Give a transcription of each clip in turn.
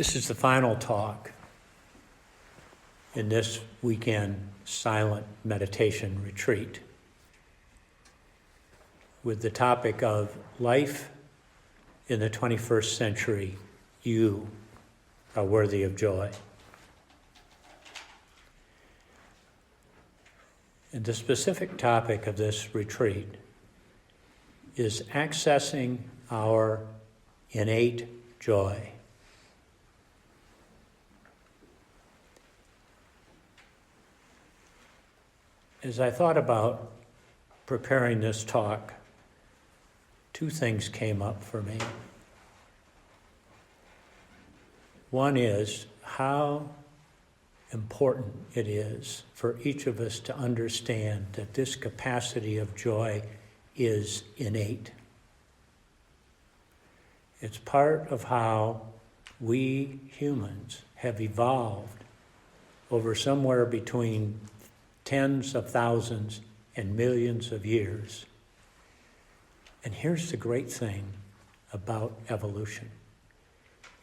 This is the final talk in this weekend silent meditation retreat with the topic of life in the 21st century. You are worthy of joy. And the specific topic of this retreat is accessing our innate joy. As I thought about preparing this talk, two things came up for me. One is how important it is for each of us to understand that this capacity of joy is innate. It's part of how we humans have evolved over somewhere between tens of thousands and millions of years. And here's the great thing about evolution.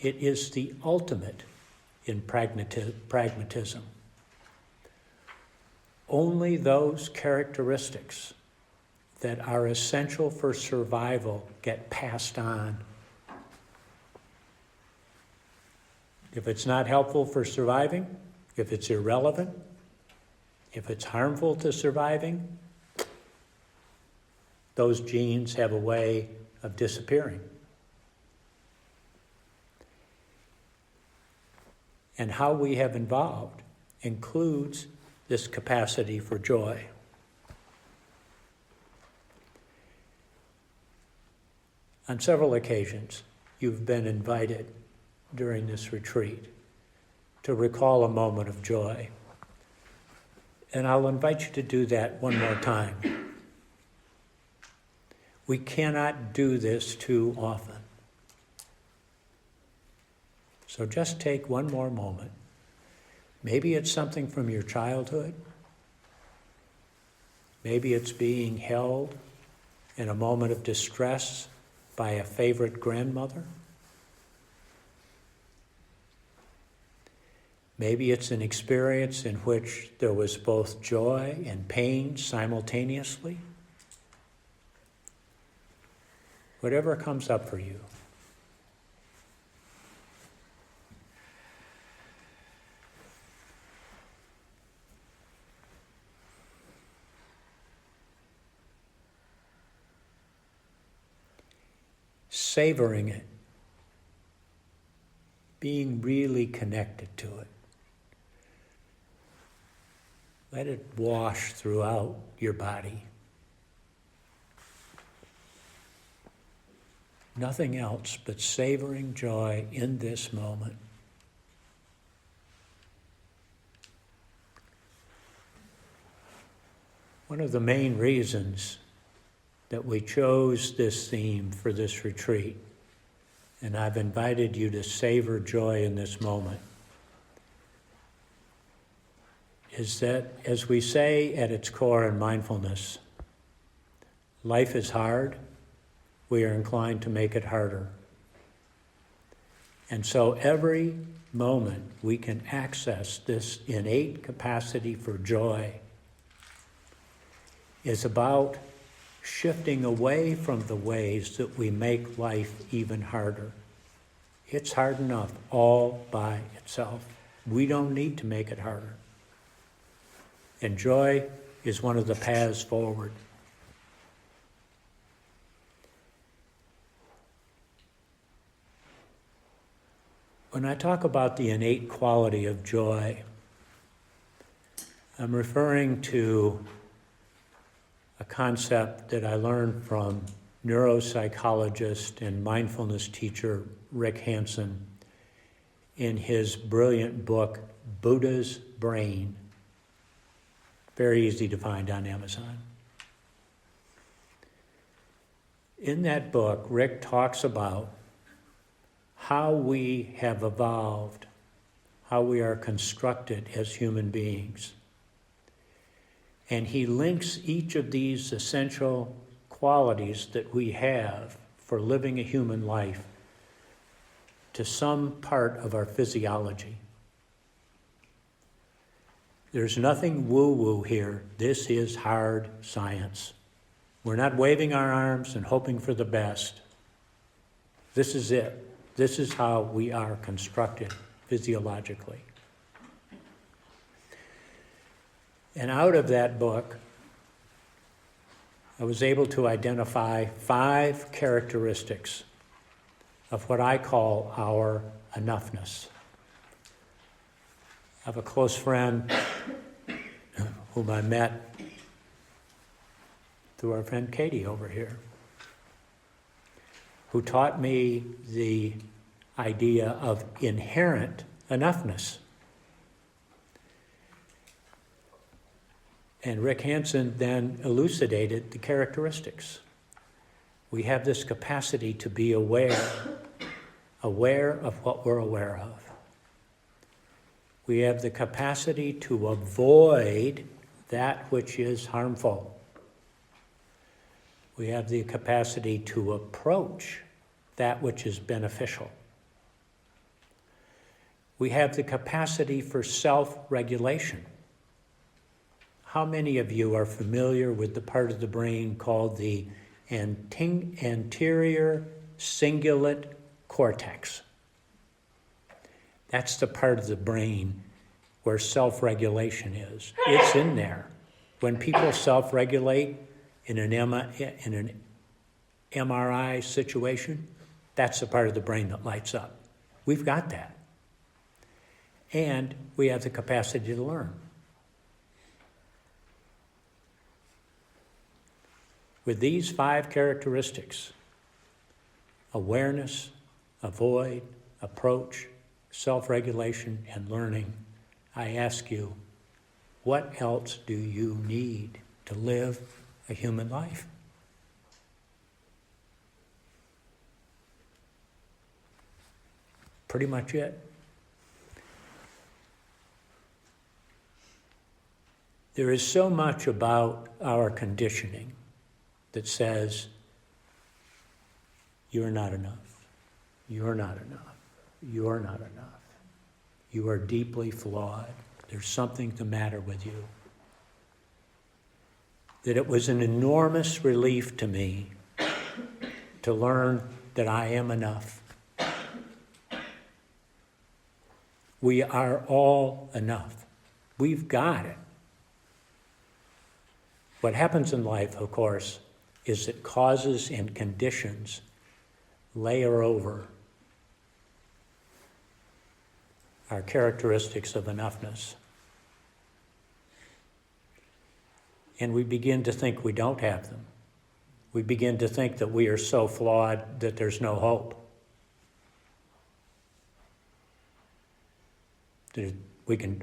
It is the ultimate in pragmatism. Only those characteristics that are essential for survival get passed on. If it's not helpful for surviving, if it's irrelevant, if it's harmful to surviving, those genes have a way of disappearing. And how we have evolved includes this capacity for joy. On several occasions, you've been invited during this retreat to recall a moment of joy. And I'll invite you to do that one more time. We cannot do this too often. So just take one more moment. Maybe it's something from your childhood. Maybe it's being held in a moment of distress by a favorite grandmother. Maybe it's an experience in which there was both joy and pain simultaneously. Whatever comes up for you. Savoring it. Being really connected to it. Let it wash throughout your body. Nothing else but savoring joy in this moment. One of the main reasons that we chose this theme for this retreat, and I've invited you to savor joy in this moment, is that, as we say at its core in mindfulness, life is hard, we are inclined to make it harder. And so every moment we can access this innate capacity for joy is about shifting away from the ways that we make life even harder. It's hard enough all by itself. We don't need to make it harder. And joy is one of the paths forward. When I talk about the innate quality of joy, I'm referring to a concept that I learned from neuropsychologist and mindfulness teacher Rick Hanson in his brilliant book, Buddha's Brain. Very easy to find on Amazon. In that book, Rick talks about how we have evolved, how we are constructed as human beings. And he links each of these essential qualities that we have for living a human life to some part of our physiology. There's nothing woo-woo here. This is hard science. We're not waving our arms and hoping for the best. This is it. This is how we are constructed physiologically. And out of that book, I was able to identify 5 characteristics of what I call our enoughness. I have a close friend whom I met through our friend Katie over here, who taught me the idea of inherent enoughness. And Rick Hansen then elucidated the characteristics. We have this capacity to be aware of what we're aware of. We have the capacity to avoid that which is harmful. We have the capacity to approach that which is beneficial. We have the capacity for self-regulation. How many of you are familiar with the part of the brain called the anterior cingulate cortex? That's the part of the brain where self-regulation is. It's in there. When people self-regulate in an MRI situation, that's the part of the brain that lights up. We've got that. And we have the capacity to learn. With these 5 characteristics, awareness, avoid, approach, self-regulation, and learning, I ask you, what else do you need to live a human life? Pretty much it. There is so much about our conditioning that says, you're not enough, you're not enough, you're not enough. You are deeply flawed. There's something the matter with you. That it was an enormous relief to me to learn that I am enough. We are all enough. We've got it. What happens in life, of course, is that causes and conditions layer over our characteristics of enoughness. And we begin to think we don't have them. We begin to think that we are so flawed that there's no hope.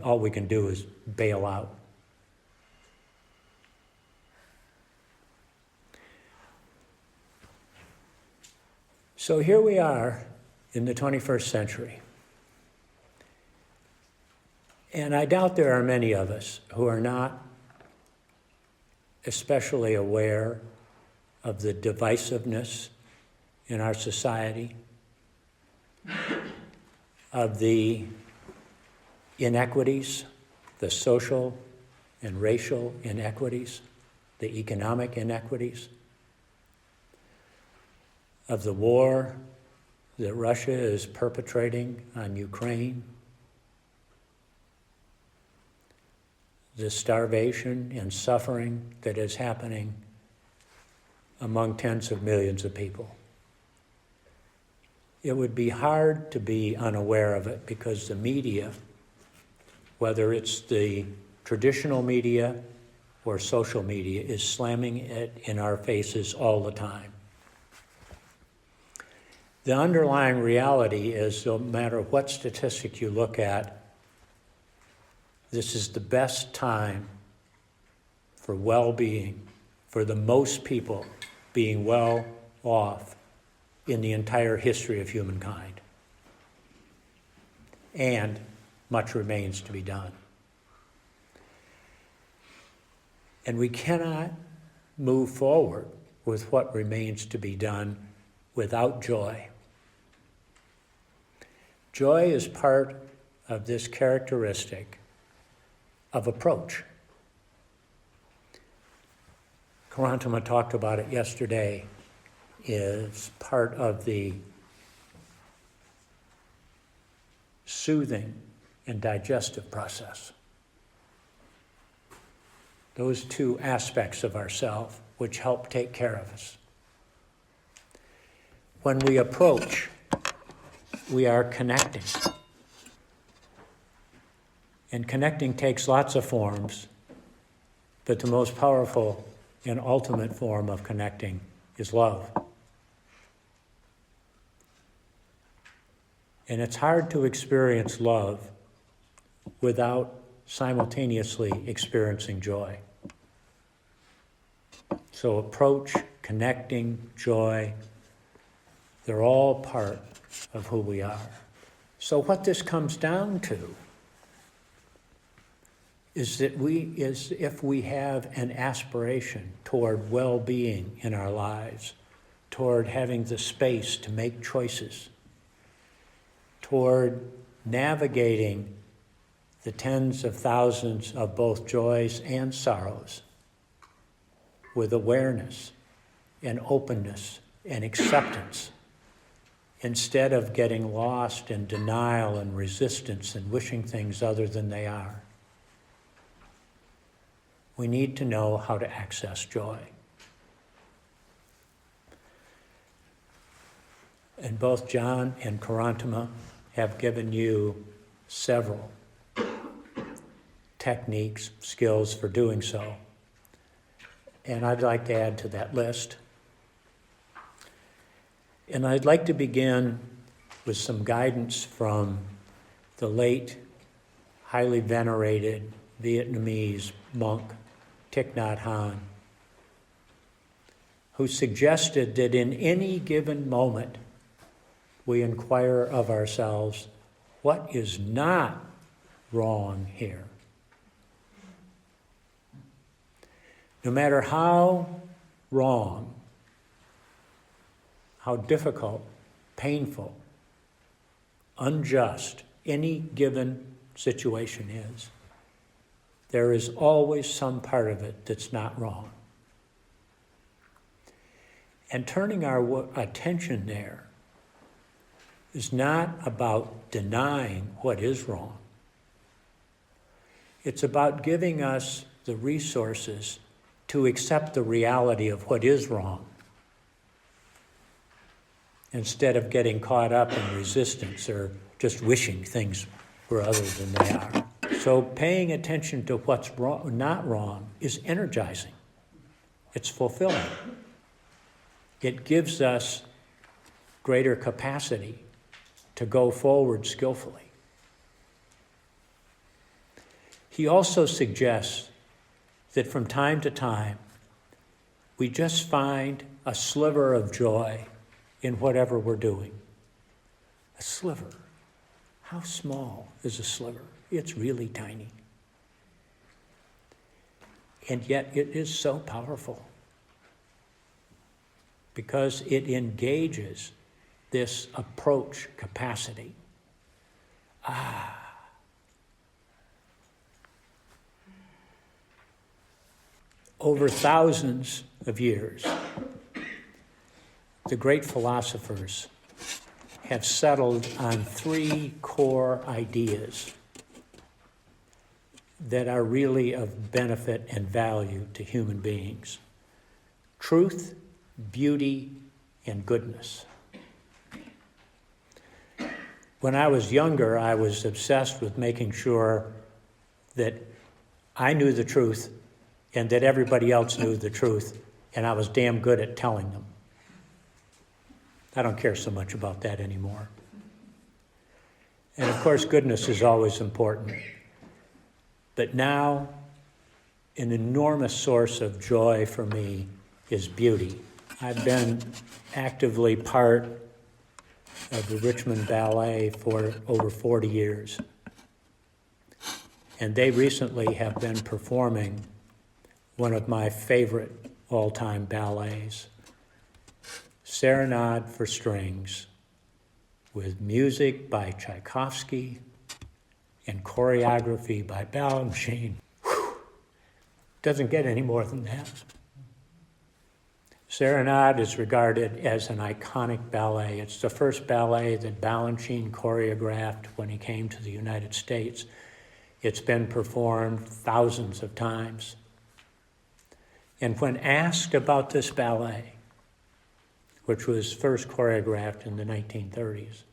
All we can do is bail out. So here we are in the 21st century. And I doubt there are many of us who are not especially aware of the divisiveness in our society, of the inequities, the social and racial inequities, the economic inequities, of the war that Russia is perpetrating on Ukraine, the starvation and suffering that is happening among tens of millions of people. It would be hard to be unaware of it because the media, whether it's the traditional media or social media, is slamming it in our faces all the time. The underlying reality is, no matter what statistic you look at, this is the best time for well-being, for the most people being well off in the entire history of humankind. And much remains to be done. And we cannot move forward with what remains to be done without joy. Joy is part of this characteristic of approach. Karantama talked about it yesterday, is part of the soothing and digestive process. Those two aspects of ourself which help take care of us. When we approach, we are connecting. And connecting takes lots of forms, but the most powerful and ultimate form of connecting is love. And it's hard to experience love without simultaneously experiencing joy. So approach, connecting, joy, they're all part of who we are. So what this comes down to is that if we have an aspiration toward well-being in our lives, toward having the space to make choices, toward navigating the tens of thousands of both joys and sorrows with awareness and openness and acceptance, instead of getting lost in denial and resistance and wishing things other than they are. We need to know how to access joy. And both John and Karantama have given you several techniques, skills for doing so. And I'd like to add to that list. And I'd like to begin with some guidance from the late, highly venerated Vietnamese monk Thich Nhat Hanh, who suggested that in any given moment we inquire of ourselves, what is not wrong here? No matter how wrong, how difficult, painful, unjust any given situation is, there is always some part of it that's not wrong. And turning our attention there is not about denying what is wrong. It's about giving us the resources to accept the reality of what is wrong, instead of getting caught up in resistance or just wishing things were other than they are. So paying attention to what's wrong, not wrong, is energizing. It's fulfilling. It gives us greater capacity to go forward skillfully. He also suggests that from time to time, we just find a sliver of joy in whatever we're doing. A sliver. How small is a sliver? It's really tiny. And yet it is so powerful because it engages this approach capacity. Over thousands of years, the great philosophers have settled on three core ideas that are really of benefit and value to human beings: truth, beauty, and goodness. When I was younger, I was obsessed with making sure that I knew the truth and that everybody else knew the truth, and I was damn good at telling them. I don't care so much about that anymore. And of course, goodness is always important. But now, an enormous source of joy for me is beauty. I've been actively part of the Richmond Ballet for over 40 years. And they recently have been performing one of my favorite all-time ballets, Serenade for Strings, with music by Tchaikovsky and choreography by Balanchine. Doesn't get any more than that. Serenade is regarded as an iconic ballet. It's the first ballet that Balanchine choreographed when he came to the United States. It's been performed thousands of times. And when asked about this ballet, which was first choreographed in the 1930s,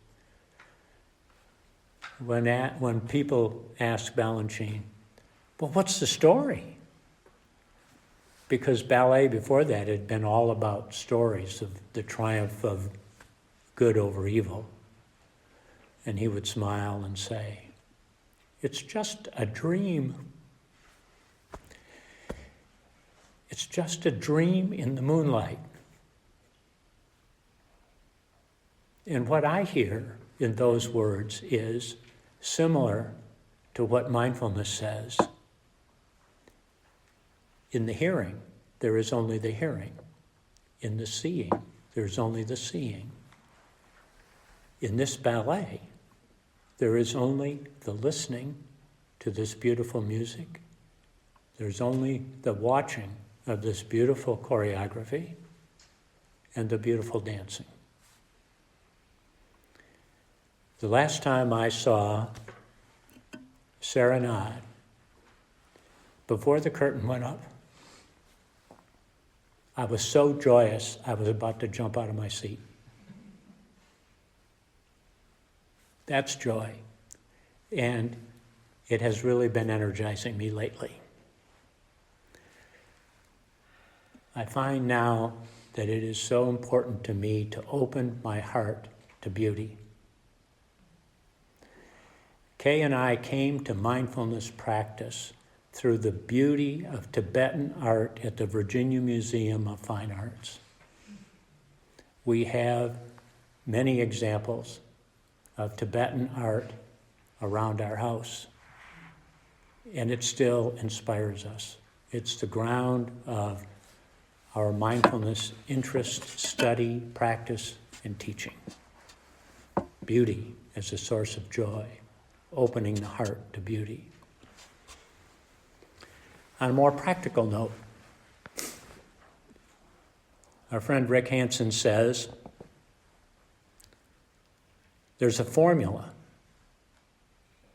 when people asked Balanchine, well, what's the story? Because ballet before that had been all about stories of the triumph of good over evil. And he would smile and say, it's just a dream. It's just a dream in the moonlight. And what I hear in those words is similar to what mindfulness says. In the hearing, there is only the hearing. In the seeing, there's only the seeing. In this ballet, there is only the listening to this beautiful music. There's only the watching of this beautiful choreography and the beautiful dancing. The last time I saw Serenade, before the curtain went up, I was so joyous, I was about to jump out of my seat. That's joy. And it has really been energizing me lately. I find now that it is so important to me to open my heart to beauty. Kay and I came to mindfulness practice through the beauty of Tibetan art at the Virginia Museum of Fine Arts. We have many examples of Tibetan art around our house, and it still inspires us. It's the ground of our mindfulness interest, study, practice, and teaching. Beauty as a source of joy, opening the heart to beauty. On a more practical note, our friend Rick Hansen says there's a formula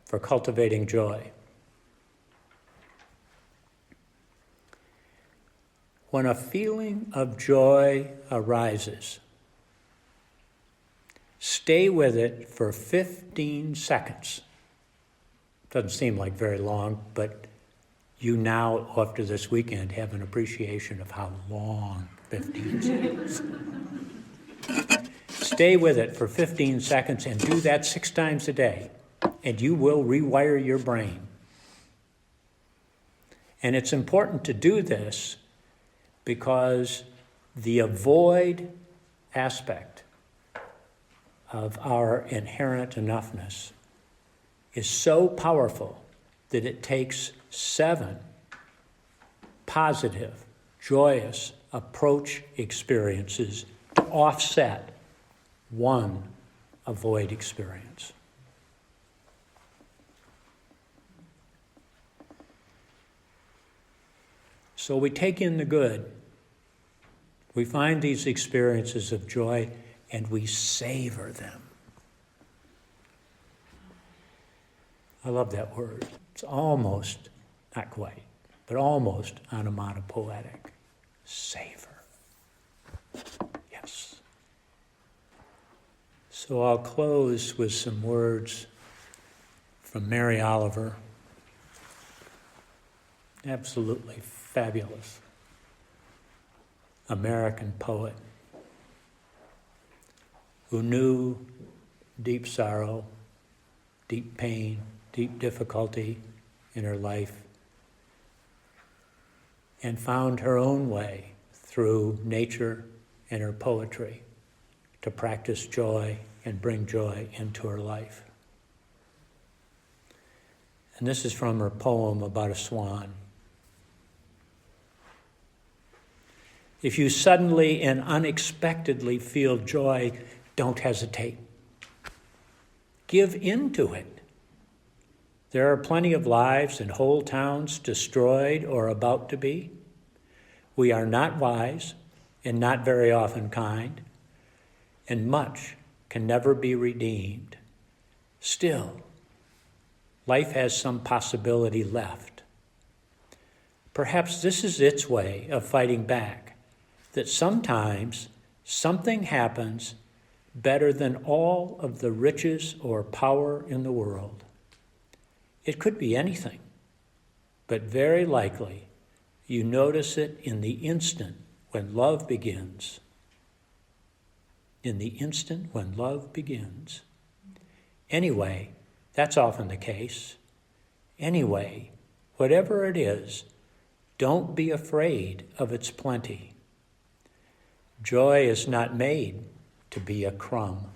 for cultivating joy. When a feeling of joy arises, stay with it for 15 seconds. Doesn't seem like very long, but you now, after this weekend, have an appreciation of how long 15 seconds. Stay with it for 15 seconds and do that 6 times a day, and you will rewire your brain. And it's important to do this because the avoid aspect of our inherent enoughness is so powerful that it takes 7 positive, joyous approach experiences to offset 1 avoid experience. So we take in the good. We find these experiences of joy and we savor them. I love that word. It's almost, not quite, but almost onomatopoetic. Savor. Yes. So I'll close with some words from Mary Oliver. Absolutely fabulous American poet who knew deep sorrow, deep pain, deep difficulty in her life, and found her own way through nature and her poetry to practice joy and bring joy into her life. And this is from her poem about a swan. If you suddenly and unexpectedly feel joy, don't hesitate. Give in to it. There are plenty of lives and whole towns destroyed or about to be. We are not wise and not very often kind, and much can never be redeemed. Still, life has some possibility left. Perhaps this is its way of fighting back, that sometimes something happens better than all of the riches or power in the world. It could be anything, but very likely you notice it in the instant when love begins. In the instant when love begins. Anyway, that's often the case. Anyway, whatever it is, don't be afraid of its plenty. Joy is not made to be a crumb.